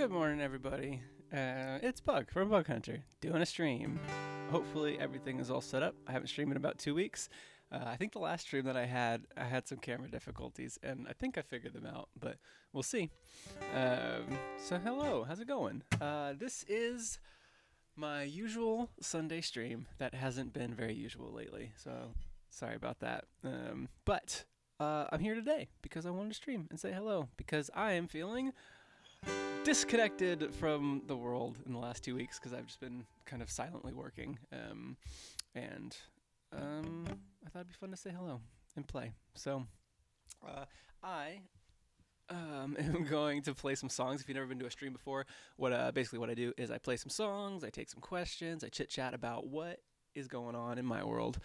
Good morning, everybody. It's Bug from Bug Hunter doing a stream. Hopefully everything is all set up. I haven't streamed in about 2 weeks. I think the last stream that I had some camera difficulties, and I think I figured them out, but we'll see. So hello, how's it going? This is my usual Sunday stream that hasn't been very usual lately, so sorry about that. But I'm here today because I wanted to stream and say hello, because I am feeling disconnected from the world in the last 2 weeks because I've just been kind of silently working, and I thought it'd be fun to say hello and play. So I am going to play some songs. If you've never been to a stream before, basically what I do is I play some songs, I take some questions, I chit chat about what is going on in my world.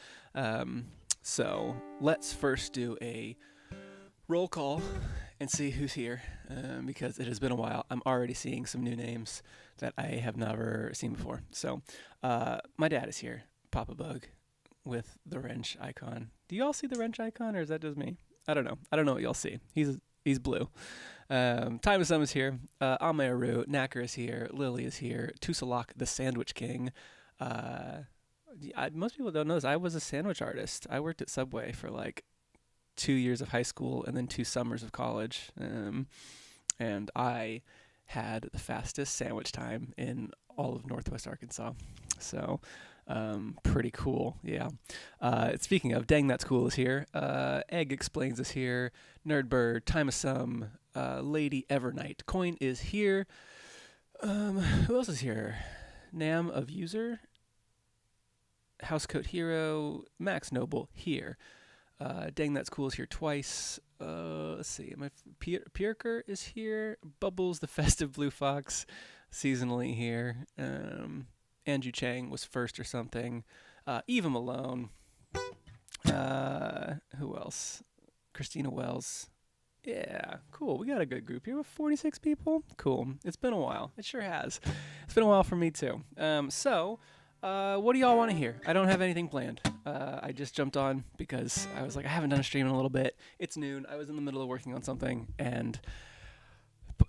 So let's first do a roll call and see who's here, because it has been a while. I'm already seeing some new names that I have never seen before. So my dad is here, Papa Bug, with the wrench icon. Do y'all see the wrench icon, or is that just me? I don't know. I don't know what y'all see. He's blue. Time of Some is here. Amaru, Knacker is here. Lily is here. Tusalak, the Sandwich King. Most people don't know this. I was a sandwich artist. I worked at Subway for like 2 years of high school and then 2 summers of college. And I had the fastest sandwich time in all of Northwest Arkansas. So pretty cool, yeah. Speaking of, Dang That's Cool is here. Egg Explains is here. Nerdbird, Time of Some, Lady Evernight. Coin is here. Who else is here? Nam of User. Housecoat Hero. Max Noble here. Dang That's Cool is here twice. Let's see. Pierker is here. Bubbles, the Festive Blue Fox, seasonally here. Andrew Chang was first or something. Eva Malone. Who else? Christina Wells. Yeah, cool. We got a good group here with 46 people. Cool. It's been a while. It sure has. It's been a while for me too. What do y'all want to hear? I don't have anything planned. I just jumped on because I was like, I haven't done a stream in a little bit. It's noon. I was in the middle of working on something, and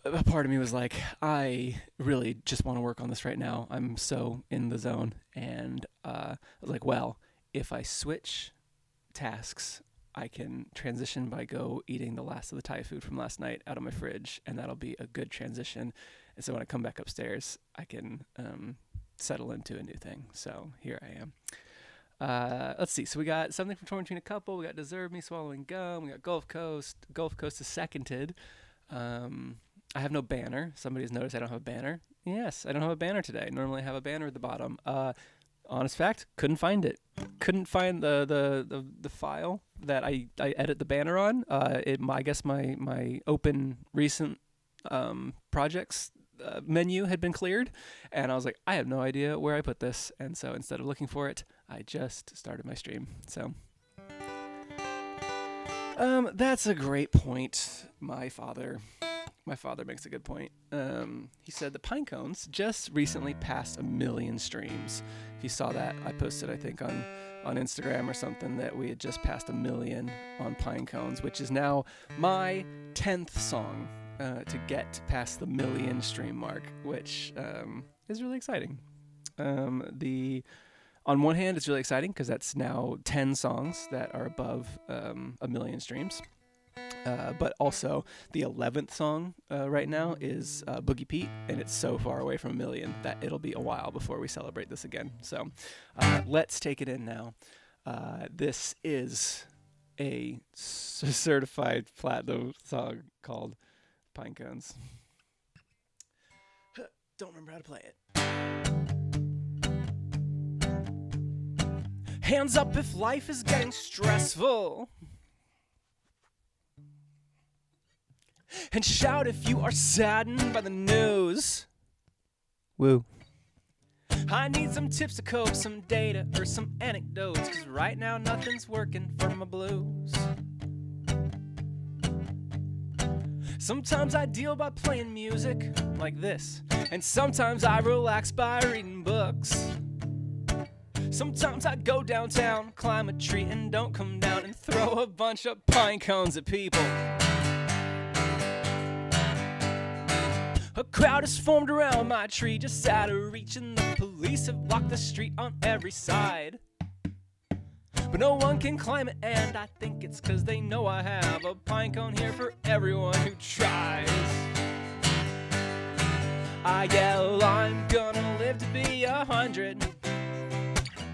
a part of me was like, I really just want to work on this right now. I'm so in the zone. And I was like, well, if I switch tasks, I can transition by eating the last of the Thai food from last night out of my fridge, and that'll be a good transition. And so when I come back upstairs, I can settle into a new thing. So here I am. Let's see. So we got Something from Torn Between a Couple. We got Deserve Me, Swallowing Gum. We got Gulf Coast. Gulf Coast is seconded. I have no banner. Somebody's noticed I don't have a banner. Yes, I don't have a banner today. Normally I have a banner at the bottom. Honest fact, couldn't find it. Couldn't find the file that I edit the banner on. I guess my open recent projects menu had been cleared, and I was like, I have no idea where I put this. And so instead of looking for it, I just started my stream. So that's a great point. My father makes a good point. He said the Pine Cones just recently passed 1 million streams. If you saw that, I posted, I think, on Instagram or something, that we had just passed 1 million on Pine Cones, which is now my 10th song to get past the 1 million stream mark, which is really exciting. On one hand, it's really exciting because that's now 10 songs that are above 1 million streams. But also, the 11th song right now is Boogie Pete, and it's so far away from 1 million that it'll be a while before we celebrate this again. So let's take it in now. This is a certified platinum song called Pine Cones. Don't remember how to play it. Hands up if life is getting stressful. And shout if you are saddened by the news. Woo. I need some tips to cope, some data, or some anecdotes, 'cause right now nothing's working for my blues. Sometimes I deal by playing music like this, and sometimes I relax by reading books. Sometimes I go downtown, climb a tree, and don't come down and throw a bunch of pine cones at people. A crowd has formed around my tree, just out of reach, and the police have blocked the street on every side. But no one can climb it, and I think it's 'cause they know I have a pine cone here for everyone who tries. I yell, I'm gonna live to be 100.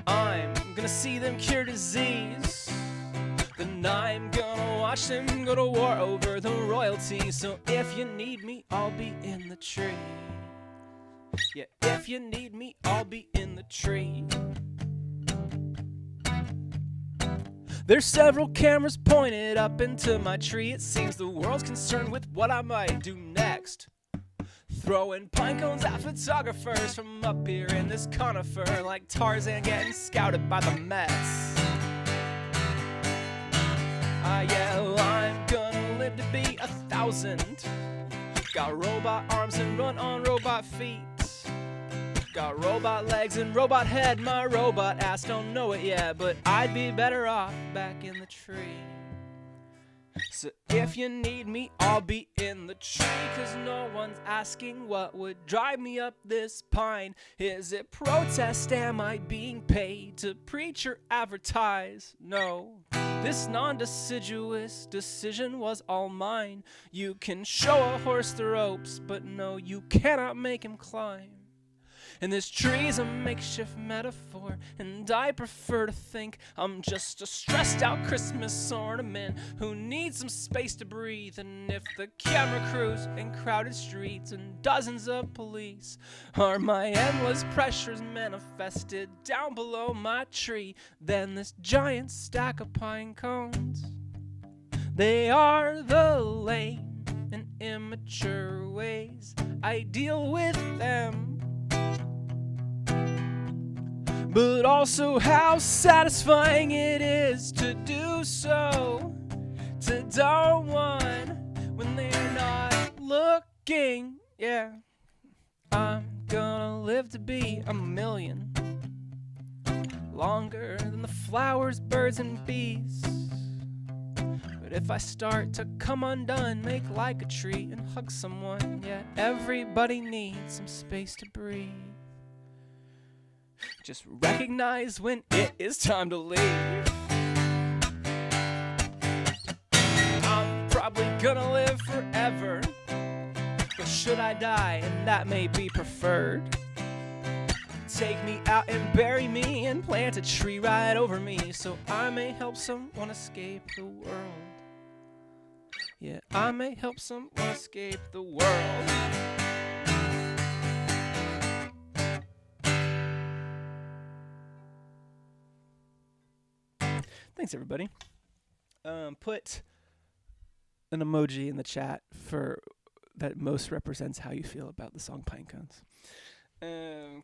I'm gonna see them cure disease. Then I'm gonna watch them go to war over the royalty. So if you need me, I'll be in the tree. Yeah, if you need me, I'll be in the tree. There's several cameras pointed up into my tree. It seems the world's concerned with what I might do next. Throwing pine cones at photographers from up here in this conifer, like Tarzan getting scouted by the Mets. I yell, I'm gonna live to be 1,000. Got robot arms and run on robot feet. Got robot legs and robot head. My robot ass don't know it yet, but I'd be better off back in the tree. So if you need me, I'll be in the tree, 'cause no one's asking what would drive me up this pine. Is it protest? Am I being paid to preach or advertise? No, this non-deciduous decision was all mine. You can show a horse the ropes, but no, you cannot make him climb. And this tree's a makeshift metaphor, and I prefer to think I'm just a stressed out Christmas ornament who needs some space to breathe. And if the camera crews and crowded streets and dozens of police are my endless pressures manifested down below my tree, then this giant stack of pine cones, they are the lame and immature ways I deal with them. But also how satisfying it is to do so to darn one when they're not looking. Yeah, I'm gonna live to be 1,000,000, longer than the flowers, birds, and bees. But if I start to come undone, make like a tree and hug someone, yeah, everybody needs some space to breathe. Just recognize when it is time to leave. I'm probably gonna live forever, but should I die, and that may be preferred, take me out and bury me and plant a tree right over me, so I may help someone escape the world. Yeah, I may help someone escape the world. Thanks, everybody. Put an emoji in the chat for that most represents how you feel about the song Pine Cones.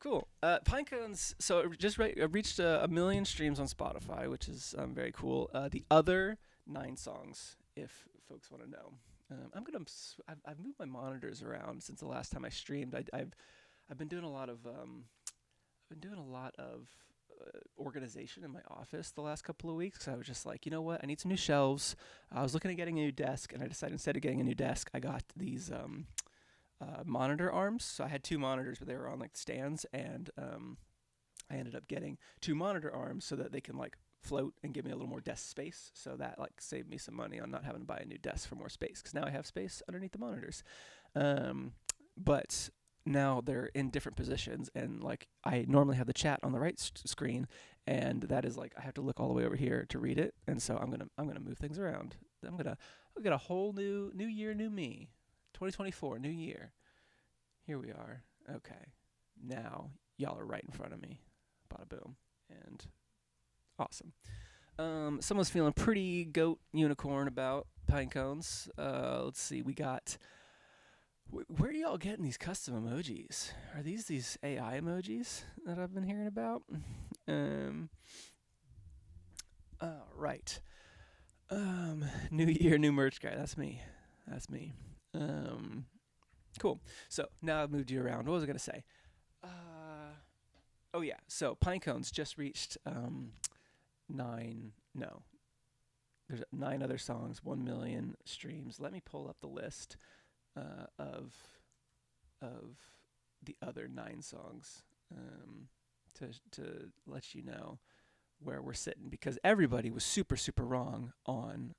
Cool. Pine Cones, so it just reached 1,000,000 streams on Spotify, which is very cool. The other 9 songs, if folks want to know. I've moved my monitors around since the last time I streamed. I've been doing a lot of organization in my office the last couple of weeks. So I was just like, you know what? I need some new shelves. I was looking at getting a new desk, and I decided instead of getting a new desk, I got these monitor arms. So I had 2 monitors, but they were on like stands, and I ended up getting 2 monitor arms so that they can like float and give me a little more desk space. So that like saved me some money on not having to buy a new desk for more space, because now I have space underneath the monitors. But now they're in different positions, and like I normally have the chat on the right screen, and that is like I have to look all the way over here to read it, and so I'm gonna move things around. I've got a whole new year, new me, 2024, new year. Here we are. Okay, now y'all are right in front of me. Bada boom, and awesome. Someone's feeling pretty goat unicorn about pine cones. Let's see, we got. Where are y'all getting these custom emojis? Are these AI emojis that I've been hearing about? Right. New year, new merch guy. That's me. Cool. So now I've moved you around. What was I gonna say? Oh yeah. So Pine Cones just reached 9. No. There's 9 other songs, 1,000,000 streams. Let me pull up the list of of the other 9 songs to let you know where we're sitting, because everybody was super, super wrong on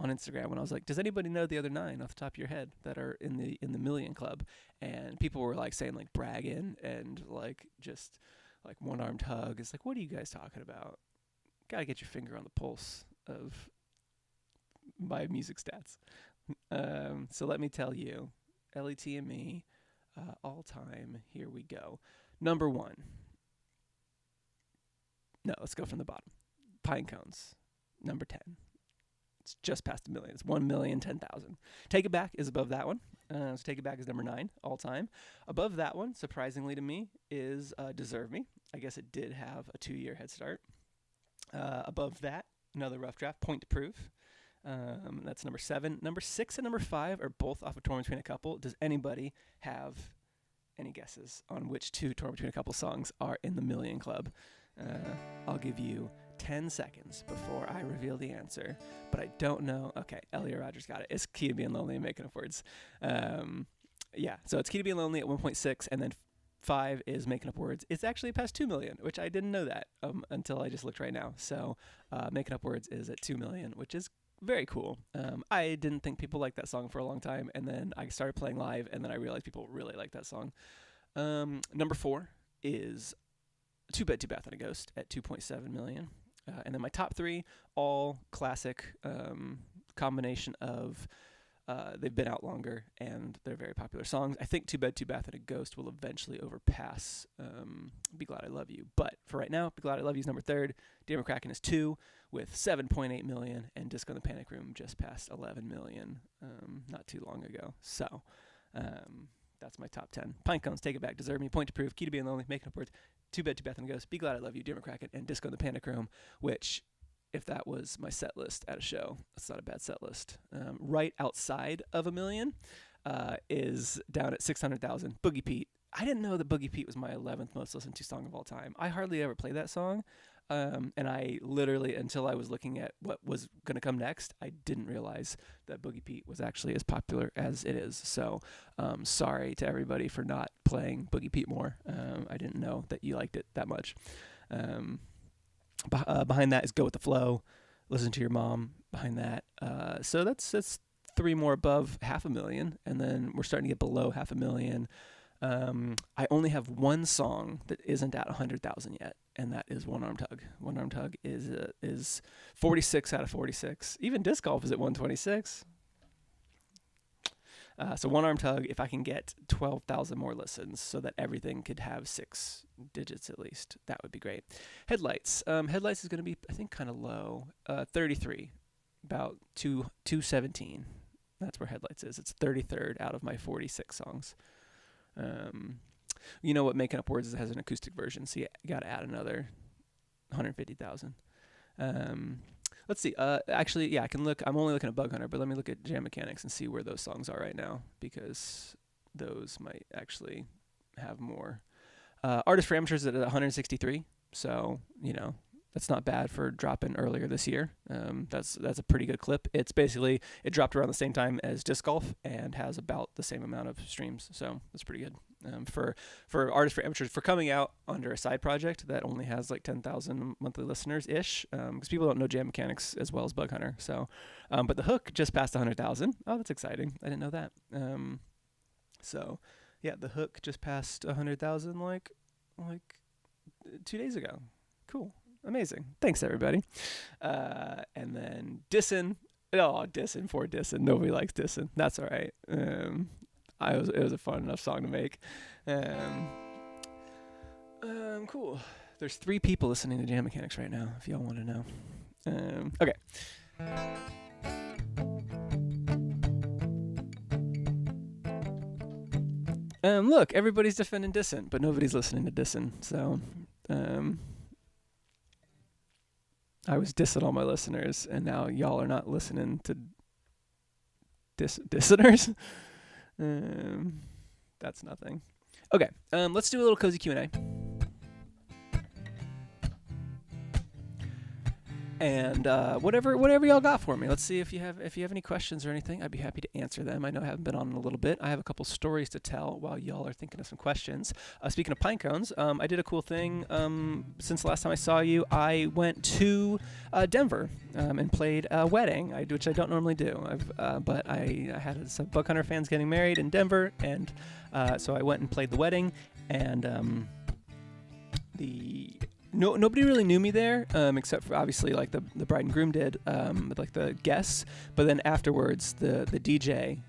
Instagram when I was like, does anybody know the other 9 off the top of your head that are in the million club? And people were like saying like bragging and like just like One Armed Hug. It's like, what are you guys talking about? Gotta get your finger on the pulse of my music stats. So let me tell you, LET and me, all time. Here we go. Number 1. No, let's go from the bottom. Pine Cones, number 10. It's just past a million. It's 1,010,000. Take It Back is above that one. So Take It Back is number 9 all time. Above that one, surprisingly to me, is Deserve Me. I guess it did have a 2-year head start. Above that, another rough draft, Point to Prove. That's number 7. Number 6 and number 5 are both off of Torn Between a Couple. Does anybody have any guesses on which 2 Torn Between a Couple songs are in the million club? I'll give you 10 seconds before I reveal the answer, but I don't know. Okay, Elliot Rogers got it. It's Key to Being Lonely and Making Up Words. Yeah, so it's Key to Being Lonely at 1.6, and then 5 is Making Up Words. It's actually past 2 million, which I didn't know that until I just looked right now. So Making Up Words is at 2 million, which is very cool. I didn't think people liked that song for a long time, and then I started playing live, and then I realized people really like that song. Number 4 is Two Bed, Two Bath, and a Ghost at 2.7 million. And then my top 3, all classic combination of they've been out longer and they're very popular songs. I think Two Bed, Two Bath, and a Ghost will eventually overpass Be Glad I Love You. But for right now, Be Glad I Love You is number 3rd. Dear McCracken is 2 with 7.8 million. And Disco in the Panic Room just passed 11 million not too long ago. So that's my top 10. Pine Cones, Take It Back, Deserve Me, Point to Prove, Key to Being Lonely, Making Up Words, Two Bed, Two Bath, and a Ghost, Be Glad I Love You, Dear McCracken, and Disco in the Panic Room, which, if that was my set list at a show, that's not a bad set list. Right outside of a million is down at 600,000, Boogie Pete. I didn't know that Boogie Pete was my 11th most listened to song of all time. I hardly ever play that song. And I literally, until I was looking at what was going to come next, I didn't realize that Boogie Pete was actually as popular as it is. So sorry to everybody for not playing Boogie Pete more. I didn't know that you liked it that much. Behind that is Go With The Flow, Listen to Your Mom behind that. So that's 3 more above 500,000, and then we're starting to get below 500,000. I only have one song that isn't at 100,000 yet, and that is One Armed Hug. One Armed Hug is 46 out of 46. Even Disc Golf is at 126. So One Armed Hug, if I can get 12,000 more listens so that everything could have 6 digits at least, that would be great. Headlights. Headlights is going to be, I think, kind of low. 33, about 217. That's where Headlights is. It's 33rd out of my 46 songs. You know what Making Up Words is? It has an acoustic version, so you got to add another 150,000. Let's see. Actually, yeah, I can look. I'm only looking at Bug Hunter, but let me look at Jam Mechanics and see where those songs are right now, because those might actually have more. Artist for Amateurs is at 163, so that's not bad for dropping earlier this year. That's a pretty good clip. It's basically, it dropped around the same time as Disc Golf and has about the same amount of streams, so that's pretty good. For Artists for Amateurs, for coming out under a side project that only has like 10,000 monthly listeners-ish, because people don't know Jam Mechanics as well as Bug Hunter. So, but The Hook just passed 100,000. Oh, that's exciting. I didn't know that. So, yeah, The Hook just passed 100,000 like 2 days ago. Cool. Amazing. Thanks, everybody. And then Dissin. Oh, Dissin for Dissin. Nobody likes Dissin. That's all right. It was a fun enough song to make. Cool. There's 3 people listening to Jam Mechanics right now, if y'all want to know. Okay. Look, everybody's defending Dissin, but nobody's listening to Dissin. So, I was dissing all my listeners, and now y'all are not listening to dissiners. That's nothing. Okay, let's do a little cozy Q&A. And whatever y'all got for me. Let's see if you have any questions or anything. I'd be happy to answer them. I know I haven't been on in a little bit. I have a couple stories to tell while y'all are thinking of some questions. Speaking of pine cones, I did a cool thing. Since the last time I saw you, I went to Denver and played a wedding, which I don't normally do. But I had some Bug Hunter fans getting married in Denver, and so I went and played the wedding, and nobody really knew me there, except for obviously like the bride and groom did, like the guests. But then afterwards, the DJ,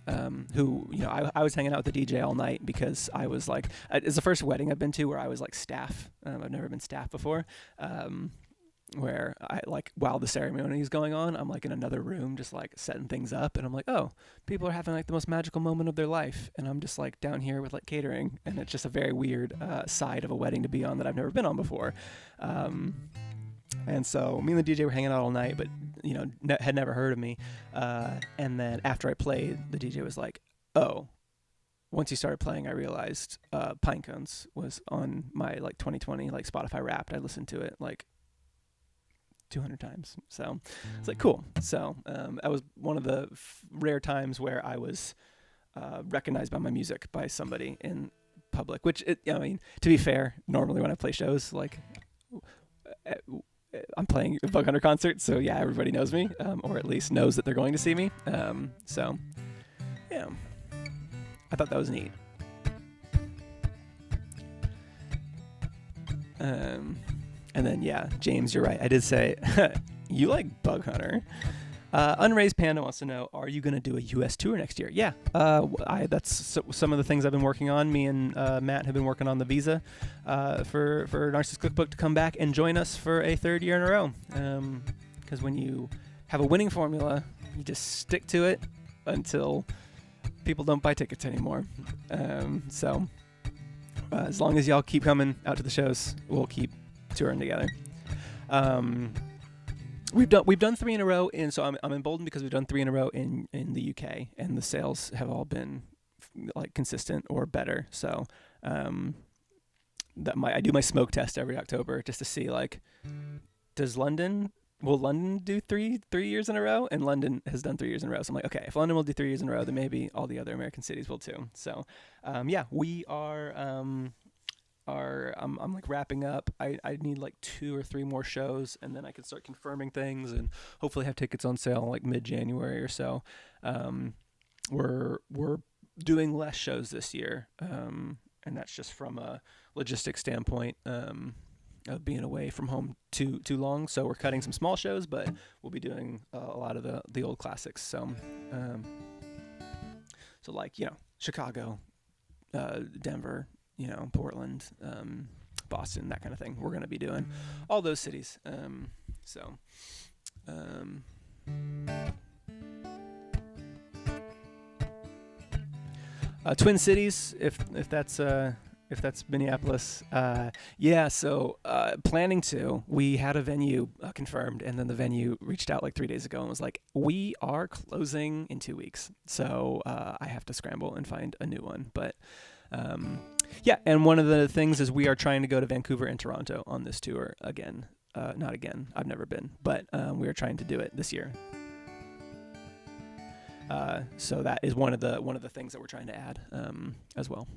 who I was hanging out with the DJ all night because I was like, it's the first wedding I've been to where I was like staff. I've never been staff before. Where I like while the ceremony is going on, I'm like in another room just like setting things up, and I'm like, oh, people are having like the most magical moment of their life, and I'm just like down here with like catering, and it's just a very weird side of a wedding to be on that I've never been on before. And so me and the DJ were hanging out all night, but had never heard of me. And then after I played, the DJ was like, oh, once he started playing, I realized Pine Cones was on my like 2020 like Spotify Wrapped. I listened to it like 200 times. So it's like, cool. So that was one of the rare times where I was recognized by my music by somebody in public, which I mean, to be fair, normally when I play shows, like I'm playing a Bug Hunter concert, so yeah, everybody knows me, or at least knows that they're going to see me. So yeah, I thought that was neat. And then, yeah, James, you're right. I did say, you like Bug Hunter. Unraised Panda wants to know, are you going to do a U.S. tour next year? Yeah, that's some of the things I've been working on. Me and Matt have been working on the visa for Narcissus Cookbook to come back and join us for a third year in a row. Because when you have a winning formula, you just stick to it until people don't buy tickets anymore. So as long as y'all keep coming out to the shows, we'll keep touring together. We've done 3 in a row, and so I'm emboldened because we've done 3 in a row in the UK, and the sales have all been like consistent or better. So I do my smoke test every October just to see like, will London do three years in a row? And London has done 3 years in a row. So I'm like, okay, if London will do 3 years in a row, then maybe all the other American cities will too. So yeah, we are. I'm like wrapping up. I need like 2 or 3 more shows, and then I can start confirming things and hopefully have tickets on sale like mid-January or so. We're doing less shows this year, and that's just from a logistics standpoint of being away from home too long. So we're cutting some small shows, but we'll be doing a lot of the old classics. So like Chicago, Denver, Portland, Boston, that kind of thing. We're going to be doing all those cities. Twin Cities, if that's Minneapolis. Yeah, so planning to. We had a venue confirmed, and then the venue reached out like 3 days ago and was like, we are closing in 2 weeks. So I have to scramble and find a new one. But yeah, and one of the things is we are trying to go to Vancouver and Toronto on this tour again. Not again. I've never been, but we are trying to do it this year. So that is one of the things that we're trying to add as well.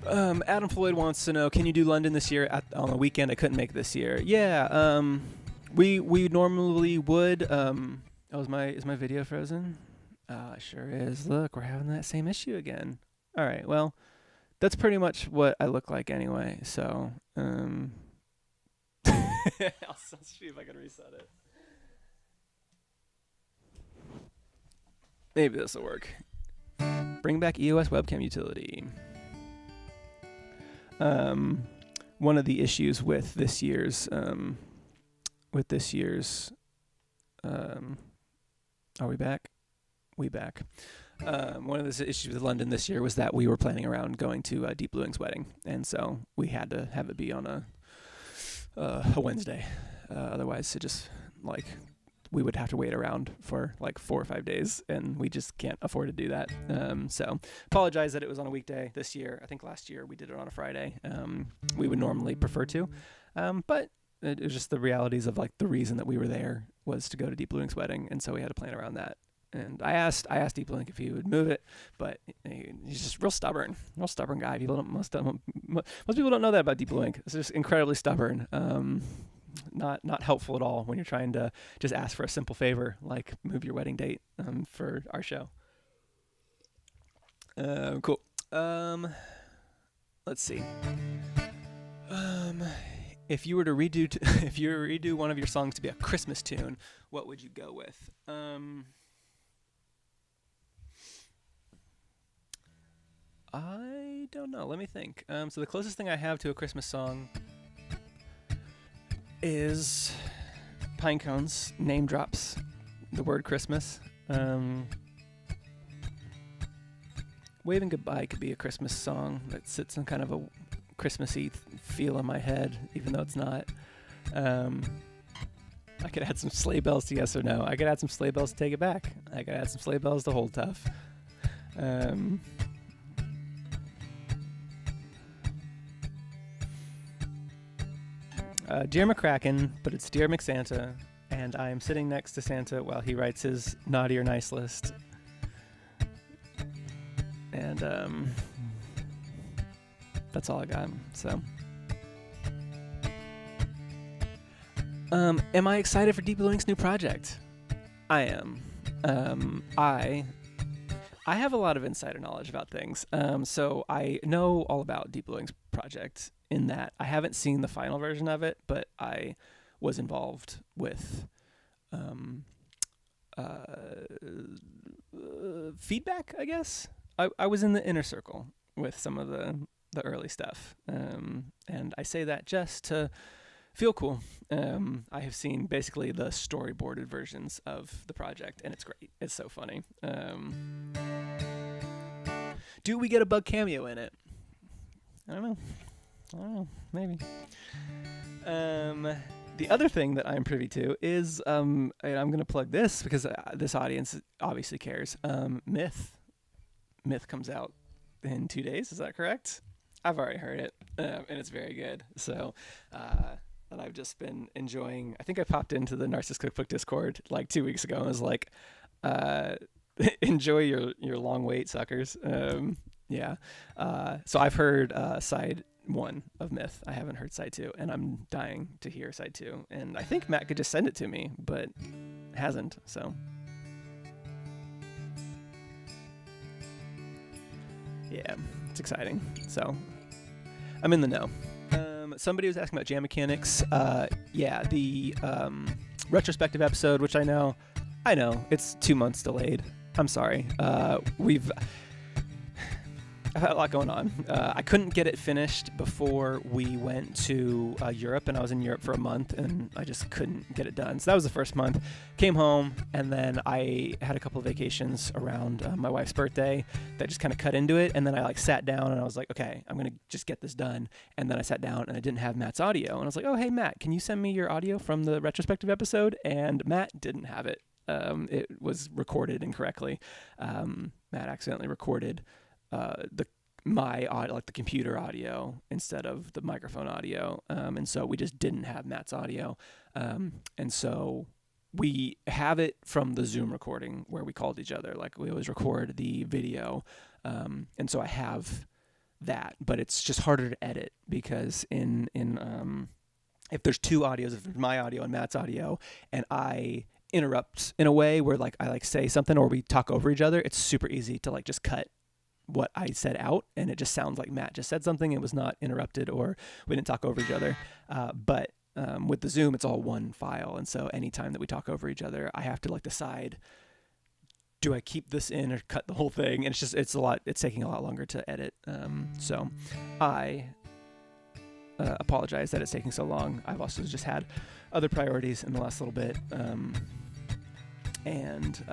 Adam Floyd wants to know, can you do London this year on the weekend? I couldn't make it this year. Yeah, we normally would. Is my video frozen? It sure is. Look, we're having that same issue again. All right, well, that's pretty much what I look like anyway. So, I'll see if I can reset it. Maybe this will work. Bring back EOS webcam utility. One of the issues with this year's, are we back? We back. One of the issues with London this year was that we were planning around going to Deep Blue Wing's wedding, and so we had to have it be on a Wednesday. Otherwise, it just like we would have to wait around for like 4 or 5 days, and we just can't afford to do that. So apologize that it was on a weekday this year. I think last year we did it on a Friday. We would normally prefer to, but it was just the realities of like the reason that we were there was to go to Deep Blue Ink's wedding, and so we had to plan around that. And I asked Deep Blue Ink if he would move it, but he's just real stubborn guy. Most people don't know that about Deep Blue Ink. It's just incredibly stubborn. Not helpful at all when you're trying to just ask for a simple favor like move your wedding date for our show. Cool. Let's see. If you were to redo one of your songs to be a Christmas tune, what would you go with? I don't know. Let me think. So the closest thing I have to a Christmas song is Pinecone's Name Drops the word Christmas. Waving Goodbye could be a Christmas song that sits in kind of a Christmassy feel in my head, even though it's not. I could add some sleigh bells to Yes or No. I could add some sleigh bells to Take It Back. I could add some sleigh bells to Hold Tough. Dear McCracken, but it's Dear McSanta, and I am sitting next to Santa while he writes his naughty or nice list. And that's all I got. So, am I excited for Deep Blue Ink's new project? I am. I have a lot of insider knowledge about things. So I know all about Deep Blue Ink's project in that I haven't seen the final version of it, but I was involved with feedback, I guess. I was in the inner circle with some of the early stuff. And I say that just to feel cool. I have seen basically the storyboarded versions of the project, and it's great. It's so funny. Do we get a Bug cameo in it? I don't know, maybe. The other thing that I'm privy to is, and I'm going to plug this because this audience obviously cares. Myth comes out in 2 days. Is that correct? I've already heard it, and it's very good. So, and I've just been enjoying. I think I popped into the Narcissist Cookbook Discord like 2 weeks ago and was like, enjoy your long wait, suckers. Yeah. So I've heard side 1 of Myth. I haven't heard side 2, and I'm dying to hear side 2. And I think Matt could just send it to me, but hasn't. So yeah, it's exciting. So I'm in the know. Somebody was asking about jam mechanics. Yeah, the retrospective episode, which I know it's 2 months delayed. I'm sorry. I've had a lot going on. I couldn't get it finished before we went to Europe, and I was in Europe for a month, and I just couldn't get it done. So that was the first month. Came home, and then I had a couple of vacations around my wife's birthday that just kind of cut into it, and then I like sat down, and I was like, okay, I'm going to just get this done. And then I sat down, and I didn't have Matt's audio, and I was like, oh, hey, Matt, can you send me your audio from the retrospective episode? And Matt didn't have it. It was recorded incorrectly. Matt accidentally recorded my audio, like the computer audio, instead of the microphone audio, and so we just didn't have Matt's audio, and so we have it from the Zoom recording where we called each other. Like we always record the video, and so I have that, but it's just harder to edit because in if there's 2 audios, if there's my audio and Matt's audio, and I interrupt in a way where like I like say something or we talk over each other, it's super easy to like just cut what I said out, and it just sounds like Matt just said something. It was not interrupted or we didn't talk over each other. But with the Zoom, it's all one file, and so anytime that we talk over each other, I have to like decide, do I keep this in or cut the whole thing? And it's taking a lot longer to edit. So I apologize that it's taking so long. I've also just had other priorities in the last little bit, and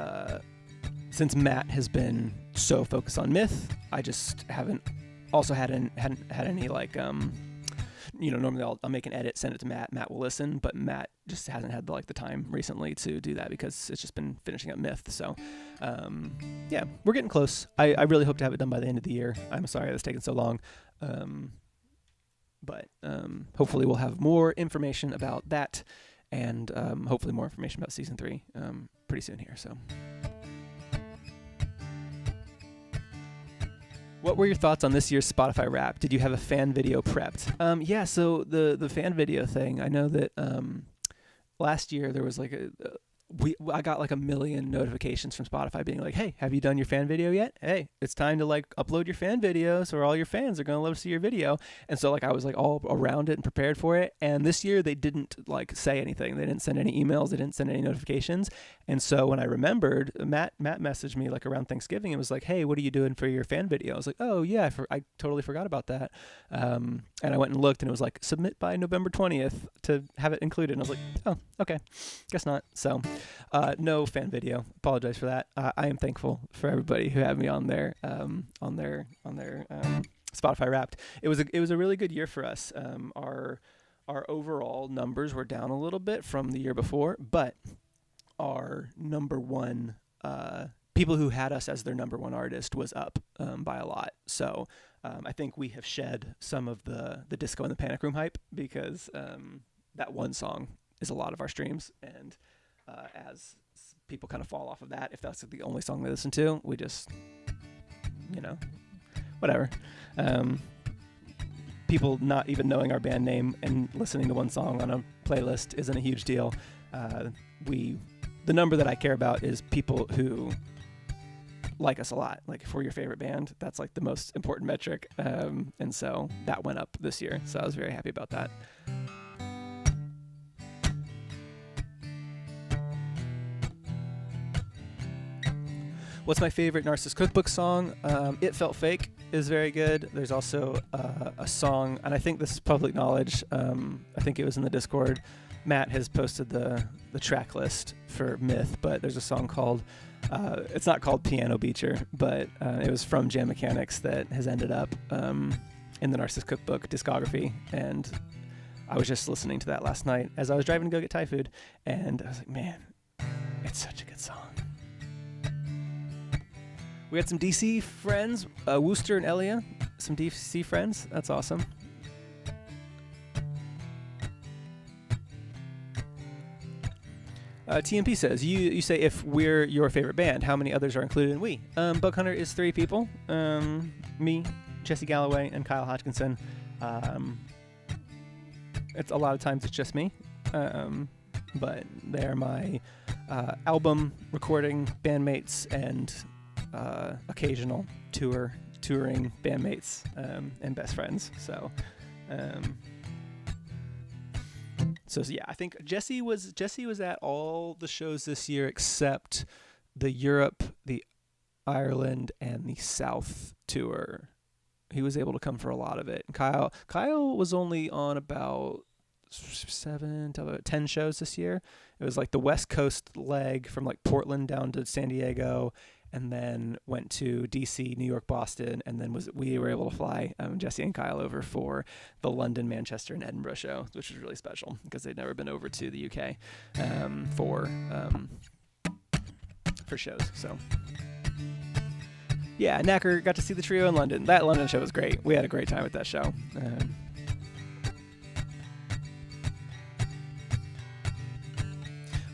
since Matt has been so focused on Myth, I just hadn't had any like normally I'll make an edit, send it to Matt. Matt will listen, but Matt just hasn't had the time recently to do that because it's just been finishing up Myth. So, yeah, we're getting close. I really hope to have it done by the end of the year. I'm sorry it's taken so long. But hopefully we'll have more information about that, and hopefully more information about season 3 pretty soon here. So, what were your thoughts on this year's Spotify Wrap? Did you have a fan video prepped? Yeah, so the fan video thing, I know that last year there was I got like 1 million notifications from Spotify being like, hey, have you done your fan video yet? Hey, it's time to upload your fan video, so all your fans are going to love to see your video. And so I was all around it and prepared for it. And this year they didn't say anything. They didn't send any emails. They didn't send any notifications. And so when I remembered, Matt messaged me around Thanksgiving and was like, hey, what are you doing for your fan video? I was like, oh yeah, I totally forgot about that. And I went and looked and it was submit by November 20th to have it included. And I was like, oh, okay, guess not. So no fan video. Apologize for that. I am thankful for everybody who had me on their Spotify Wrapped. It was a really good year for us. Our overall numbers were down a little bit from the year before, but our number one people who had us as their number one artist was up by a lot. So I think we have shed some of the Disco in the Panic Room hype because that one song is a lot of our streams, and as people kind of fall off of that, if that's the only song they listen to, we just, whatever. People not even knowing our band name and listening to one song on a playlist isn't a huge deal. The number that I care about is people who like us a lot. If we're your favorite band, that's the most important metric. And so that went up this year. So I was very happy about that. What's my favorite Narcissus Cookbook song? It Felt Fake is very good. There's also a song, and I think this is public knowledge. I think it was in the Discord. Matt has posted the track list for Myth, but there's a song called, it's not called Piano Beacher, but it was from Jam Mechanics that has ended up in the Narcissus Cookbook discography. And I was just listening to that last night as I was driving to go get Thai food, and I was like, man, it's such a good song. We had some DC friends, Wooster and Elia, some DC friends. That's awesome. TMP says, you say if we're your favorite band, how many others are included in we? Bug Hunter is 3 people. Me, Jesse Galloway, and Kyle Hodgkinson. It's a lot of times it's just me. But they're my album recording bandmates and occasional touring bandmates and best friends. So yeah, I think Jesse was at all the shows this year except the Europe, the Ireland, and the South tour. He was able to come for a lot of it. And Kyle was only on about 7 to 10 shows this year. It was the West Coast leg from Portland down to San Diego, and then went to DC, New York, Boston, and then we were able to fly Jesse and Kyle over for the London, Manchester, and Edinburgh show, which was really special because they'd never been over to the UK for shows. So yeah, Knacker got to see the trio in London. That London show was great. We had a great time at that show.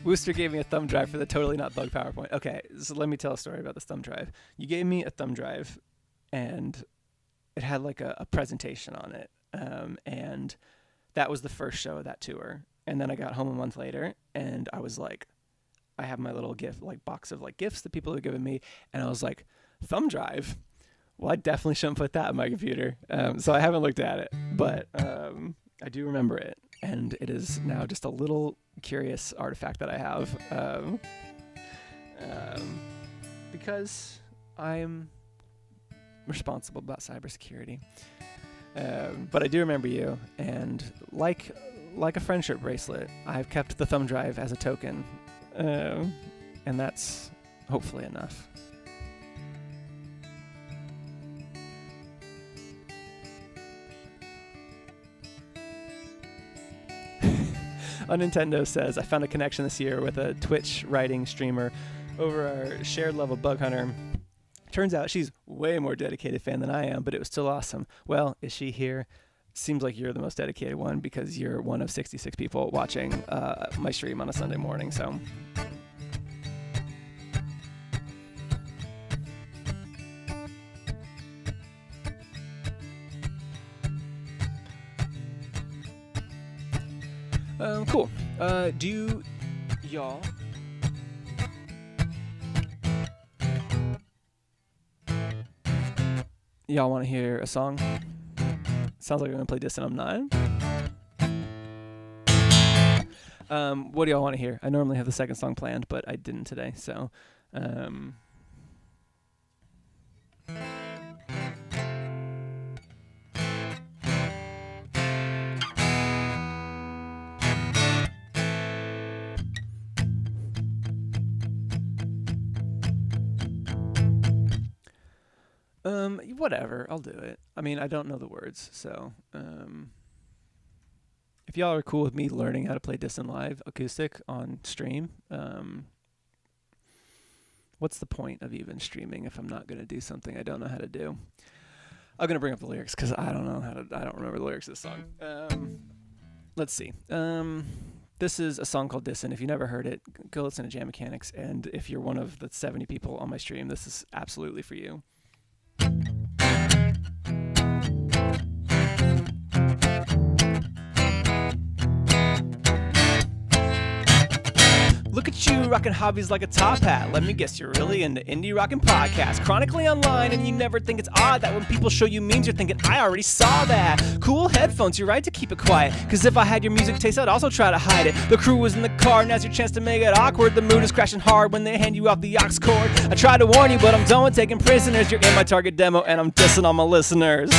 Wooster gave me a thumb drive for the Totally Not Bug PowerPoint. Okay, so let me tell a story about this thumb drive. You gave me a thumb drive, and it had a presentation on it, and that was the first show of that tour. And then I got home a month later, and I was I have my little gift box of gifts that people have given me, and I was like, thumb drive? Well, I definitely shouldn't put that on my computer. So I haven't looked at it, but I do remember it, and it is now just a little curious artifact that I have, because I'm responsible about cybersecurity. But I do remember you, and like a friendship bracelet, I've kept the thumb drive as a token, and that's hopefully enough. On Nintendo says, I found a connection this year with a Twitch writing streamer over our shared love of Bug Hunter. Turns out she's way more dedicated fan than I am, but it was still awesome. Well, is she here? Seems like you're the most dedicated one because you're one of 66 people watching my stream on a Sunday morning, so... Cool. Do y'all... Y'all want to hear a song? Sounds like we're going to play Distant. I'm not. What do y'all want to hear? I normally have the second song planned, but I didn't today, so... whatever, I'll do it. I mean, I don't know the words, so if y'all are cool with me learning how to play Distant Live acoustic on stream, what's the point of even streaming if I'm not going to do something I don't know how to do? I'm going to bring up the lyrics because I don't remember the lyrics of this song. Let's see. This is a song called Distant. If you never heard it, go listen to Jam Mechanics, and if you're one of the 70 people on my stream, this is absolutely for you. Look at you, rocking hobbies like a top hat. Let me guess, you're really into indie rockin' podcasts. Chronically online, and you never think it's odd that when people show you memes, you're thinking, I already saw that. Cool headphones, you're right to keep it quiet. Cause if I had your music taste, I'd also try to hide it. The crew was in the car, now's your chance to make it awkward. The mood is crashing hard when they hand you off the aux cord. I tried to warn you, but I'm done with taking prisoners. You're in my target demo, and I'm dissing all my listeners.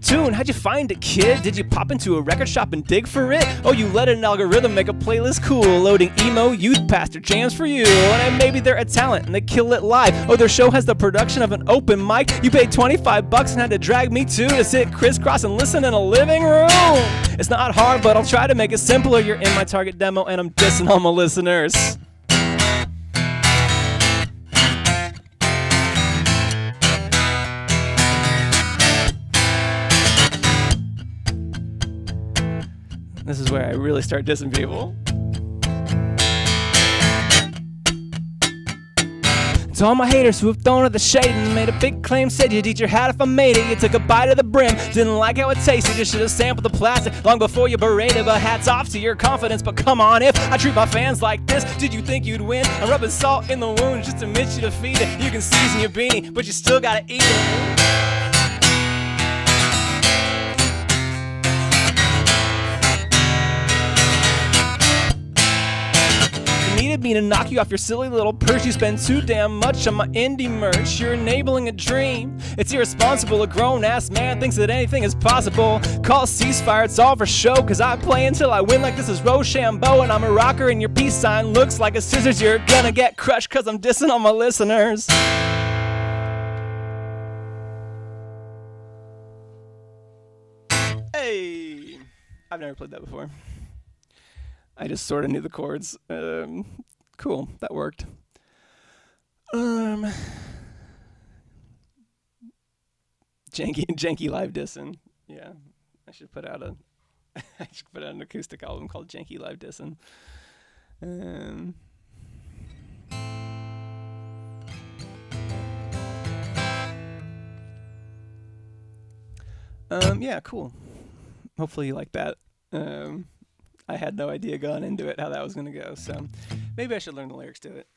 Tune, how'd you find it, kid? Did you pop into a record shop and dig for it? Oh, you let an algorithm make a playlist cool, loading emo youth pastor jams for you. And maybe they're a talent and they kill it live. Oh, their show has the production of an open mic. You paid $25 and had to drag me to sit crisscross and listen in a living room. It's not hard, but I'll try to make it simpler. You're in my target demo and I'm dissing all my listeners. This is where I really start dissing people. To all my haters who have thrown at the shade and made a big claim, said you'd eat your hat if I made it. You took a bite of the brim, didn't like how it tasted. You should have sampled the plastic long before you berated. But hats off to your confidence. But come on, if I treat my fans like this, did you think you'd win? I'm rubbing salt in the wound just to admit you defeated. You can season your beanie, but you still gotta eat it. Needed me to knock you off your silly little perch. You spend too damn much on my indie merch. You're enabling a dream. It's irresponsible. A grown-ass man thinks that anything is possible. Call ceasefire, it's all for show. Cause I play until I win like this is Rochambeau. And I'm a rocker and your peace sign looks like a scissors. You're gonna get crushed cause I'm dissing all my listeners. Hey! I've never played that before. I just sort of knew the chords. Cool, that worked. Janky live dissing. Yeah, I should put out an acoustic album called Janky Live Dissing. Yeah, cool. Hopefully you like that. I had no idea going into it how that was going to go, so maybe I should learn the lyrics to it.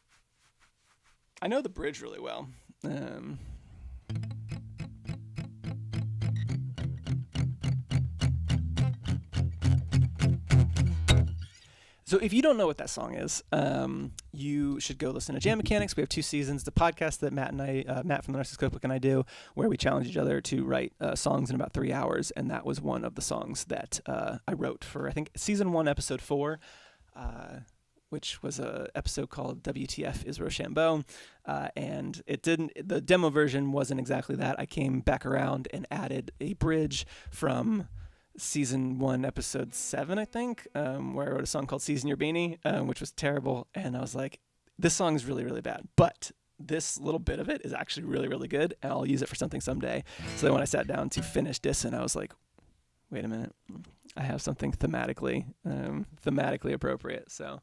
I know the bridge really well. So if you don't know what that song is, you should go listen to Jam Mechanics. We have 2 seasons. The podcast that Matt from the Narcissist Cookbook and I do, where we challenge each other to write songs in about 3 hours, and that was one of the songs that I wrote for, I think, season 1, episode 4, which was a episode called WTF is Rochambeau, and it didn't. The demo version wasn't exactly that. I came back around and added a bridge from season 1, episode 7, I think, where I wrote a song called "Season Your Beanie," which was terrible, and I was like, this song is really, really bad, but this little bit of it is actually really, really good, and I'll use it for something someday. So then when I sat down to finish this, and I was like, wait a minute, I have something thematically appropriate. So,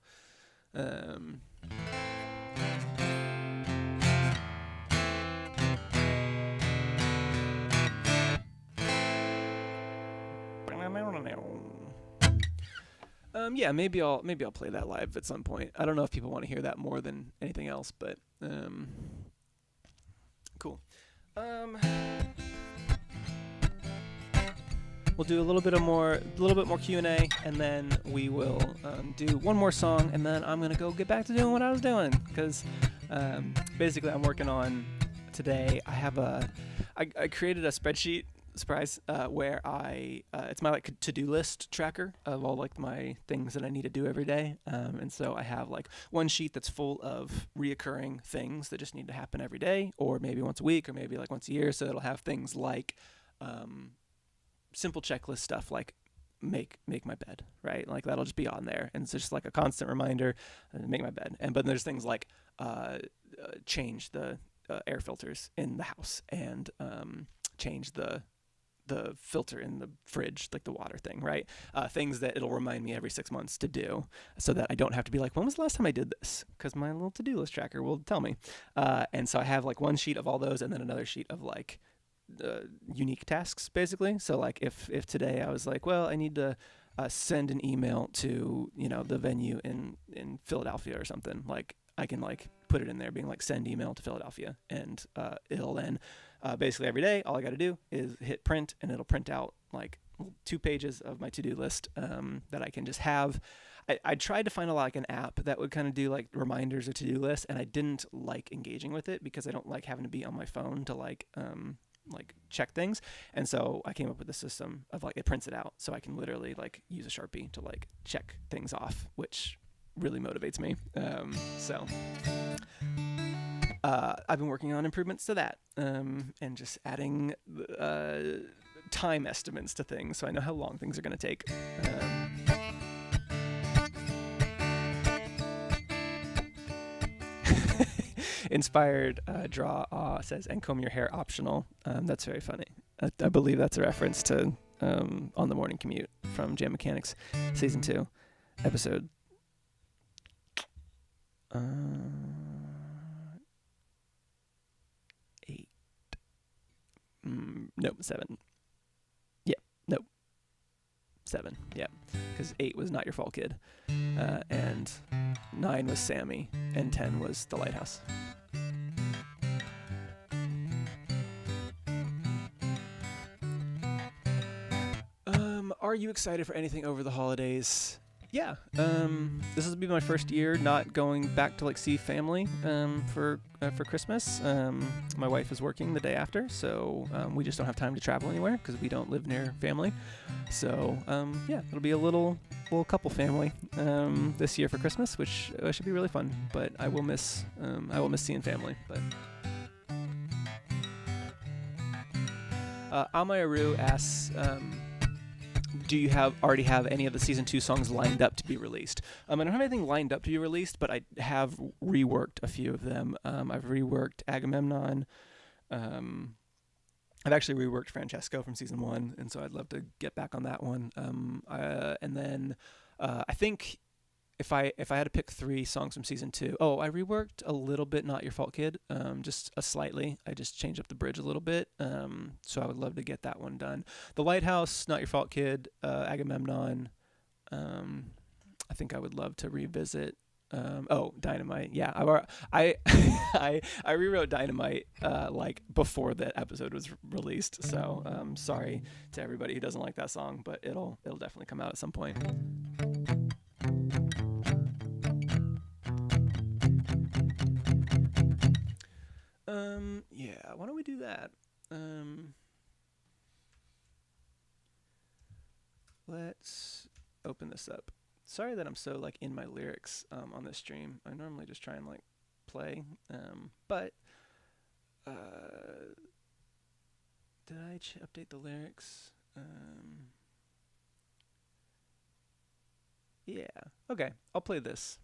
yeah, maybe I'll play that live at some point. I don't know if people want to hear that more than anything else, but cool. We'll do a little bit more Q&A, and then we will do one more song, and then I'm gonna go get back to doing what I was doing, because basically I'm working on today. I created a spreadsheet, surprise, where it's my like to-do list tracker of all like my things that I need to do every day, and so I have like one sheet that's full of reoccurring things that just need to happen every day, or maybe once a week, or maybe like once a year. So it'll have things like simple checklist stuff like make my bed, right? Like that'll just be on there, and it's just like a constant reminder, make my bed. But there's things like change the air filters in the house, and change the filter in the fridge, like the water thing, right? Things that it'll remind me every 6 months to do, so that I don't have to be like, when was the last time I did this? Because my little to-do list tracker will tell me. And so I have like one sheet of all those, and then another sheet of like unique tasks, basically. So like if today I was like, well, I need to send an email to the venue in Philadelphia or something, like I can like put it in there being like send email to Philadelphia, and it'll then basically every day all I got to do is hit print, and it'll print out like 2 pages of my to-do list that I can just have. I tried to find like an app that would kind of do like reminders or to-do lists, and I didn't like engaging with it because I don't like having to be on my phone to like check things. And so I came up with a system of like it prints it out, so I can literally like use a Sharpie to like check things off, which really motivates me. So I've been working on improvements to that, and just adding time estimates to things, so I know how long things are going to take. Inspired Draw says, and comb your hair optional. That's very funny. I believe that's a reference to On the Morning Commute from Jam Mechanics Season 2, Episode 8. Nope, 7. Yeah, nope. 7, yeah. Because 8 was Not Your Fault, Kid. And 9 was Sammy, and 10 was The Lighthouse. Are you excited for anything over the holidays? Yeah. This will be my first year not going back to like see family for Christmas. My wife is working the day after, so we just don't have time to travel anywhere because we don't live near family. So yeah, it'll be a little couple family this year for Christmas, which should be really fun. But I will miss seeing family. But Amayaru asks, do you already have any of the season 2 songs lined up to be released? I don't have anything lined up to be released, but I have reworked a few of them. I've reworked Agamemnon. I've actually reworked Francesco from season 1, and so I'd love to get back on that one. And then I think if I had to pick 3 songs from season 2, I reworked a little bit Not Your Fault, Kid, just slightly. I just changed up the bridge a little bit, so I would love to get that one done. The Lighthouse, Not Your Fault, Kid, Agamemnon. I think I would love to revisit. Dynamite. Yeah, I rewrote Dynamite like before the episode was released. So sorry to everybody who doesn't like that song, but it'll definitely come out at some point. Yeah, why don't we do that? Let's open this up Sorry that I'm so like in my lyrics on this stream. I normally just try and like play, but did I update the lyrics? Yeah. Okay, I'll play this.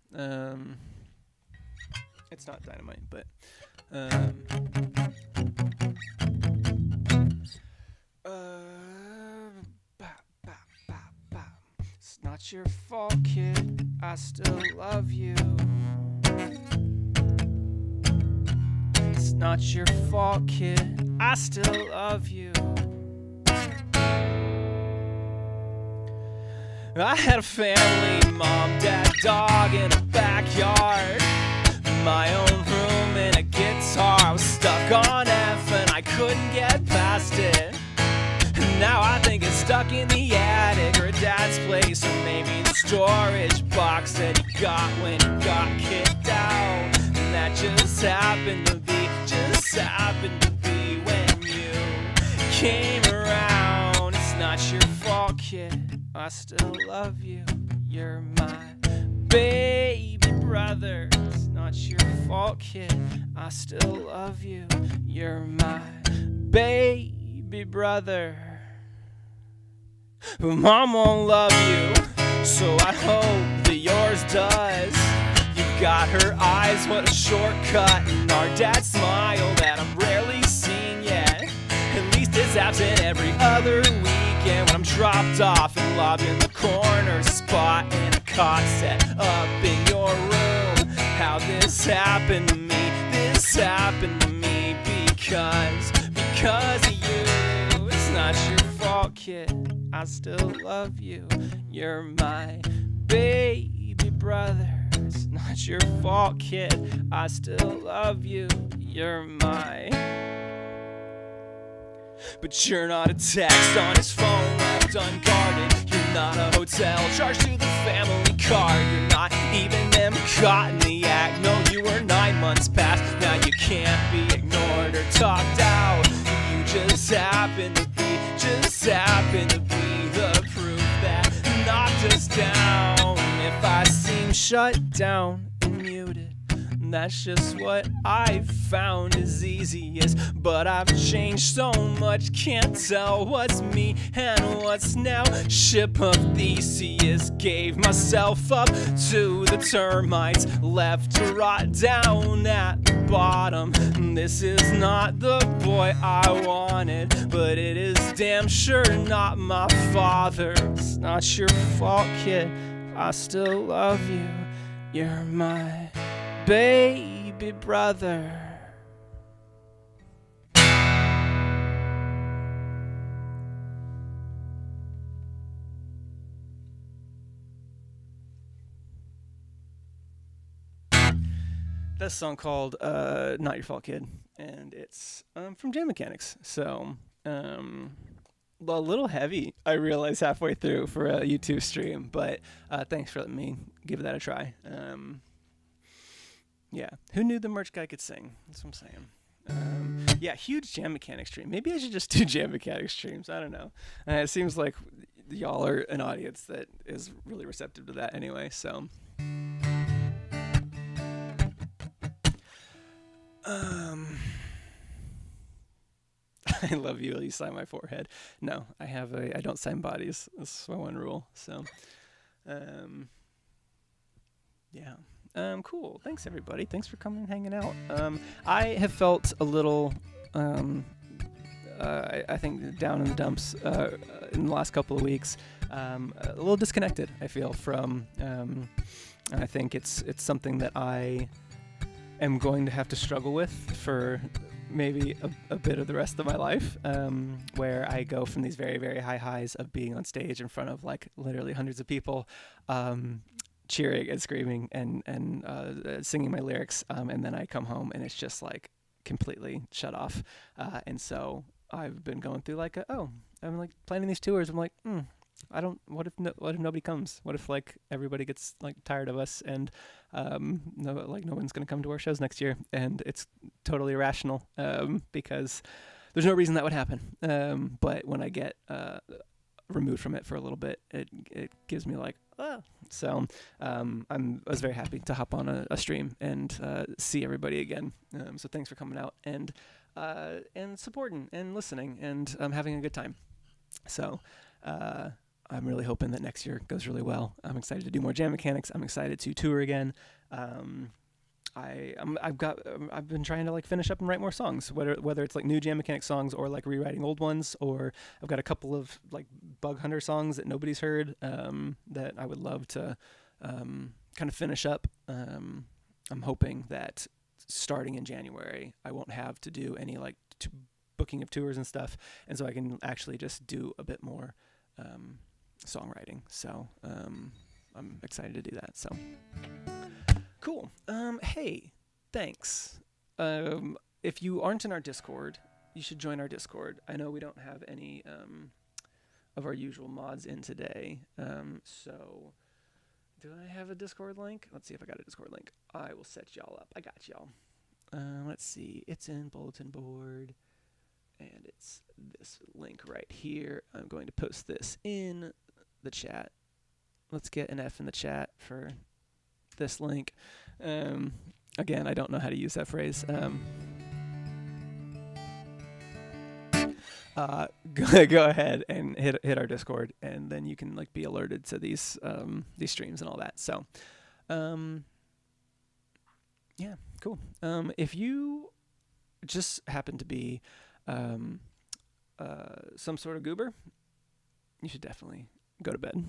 It's not Dynamite, but it's not your fault, kid. I still love you. It's not your fault, kid. I still love you. I had a family, mom, dad, dog in a backyard, my own room and a guitar. I was stuck on F and I couldn't get past it. And now I think it's stuck in the attic or dad's place, or maybe the storage box that he got when he got kicked out. And that just happened to be when you came around. It's not your fault, kid. I still love you. You're my baby brother. It's not your fault, kid. I still love you. You're my baby brother. But Mom won't love you, so I hope that yours does. You've got her eyes, what a shortcut, and our dad smile that I'm rarely seeing yet. At least it's absent every other weekend when I'm dropped off and lobbed in the corner spot in a cot set up in your room. How this happened to me, because of you. It's not your fault, kid. I still love you. You're my baby brother. It's not your fault, kid. I still love you. You're my. But you're not a text on his phone left unguarded. You're not a hotel charged to the family card. You're not even them caught in the act. No, you were 9 months past. Now you can't be ignored or talked out. You just happen to be the proof that knocked us down. If I seem shut down and muted, that's just what I've found is easiest. But I've changed so much, can't tell what's me and what's now. Ship of Theseus, gave myself up to the termites, left to rot down at the bottom. This is not the boy I wanted, but it is damn sure not my father. It's not your fault, kid. I still love you. You're my baby brother. That's a song called Not Your Fault, Kid, and it's from Jam Mechanics. So a little heavy, I realized halfway through for a YouTube stream, but thanks for letting me give that a try. Yeah, who knew the merch guy could sing? That's what I'm saying. Yeah, huge Jam Mechanics stream. Maybe I should just do Jam Mechanics streams. I don't know. It seems like y'all are an audience that is really receptive to that anyway, so. I love you. You sign my forehead. No, I don't sign bodies. That's my one rule. So, yeah. Cool. Thanks everybody. Thanks for coming and hanging out. I have felt a little, I think down in the dumps in the last couple of weeks. A little disconnected, I feel, from. I think it's something that I am going to have to struggle with for maybe a bit of the rest of my life, where I go from these very, very high highs of being on stage in front of like literally hundreds of people, cheering and screaming and singing my lyrics, and then I come home and it's just like completely shut off, and so I've been going through like I'm like planning these tours. I'm like, what if nobody comes? What if like everybody gets like tired of us and no one's gonna come to our shows next year? And it's totally irrational, because there's no reason that would happen. But when I get removed from it for a little bit, it gives me like, So I was very happy to hop on a stream and see everybody again. So thanks for coming out and supporting and listening and having a good time. So I'm really hoping that next year goes really well. I'm excited to do more jam mechanics. I'm excited to tour again. I've been trying to like finish up and write more songs, whether it's like new jam mechanic songs or like rewriting old ones, or I've got a couple of like Bug Hunter songs that nobody's heard that I would love to kind of finish up. I'm hoping that starting in January, I won't have to do any like booking of tours and stuff, and so I can actually just do a bit more songwriting. So I'm excited to do that. So cool. Hey, thanks. If you aren't in our Discord, you should join our Discord. I know we don't have any of our usual mods in today. So do I have a Discord link? Let's see if I got a Discord link. I will set y'all up. I got y'all. Let's see. It's in bulletin board, and it's this link right here. I'm going to post this in the chat. Let's get an F in the chat for this link. Again, I don't know how to use that phrase. Go ahead and hit our Discord, and then you can like be alerted to these streams and all that. So, yeah, cool. If you just happen to be some sort of goober, you should definitely go to bed.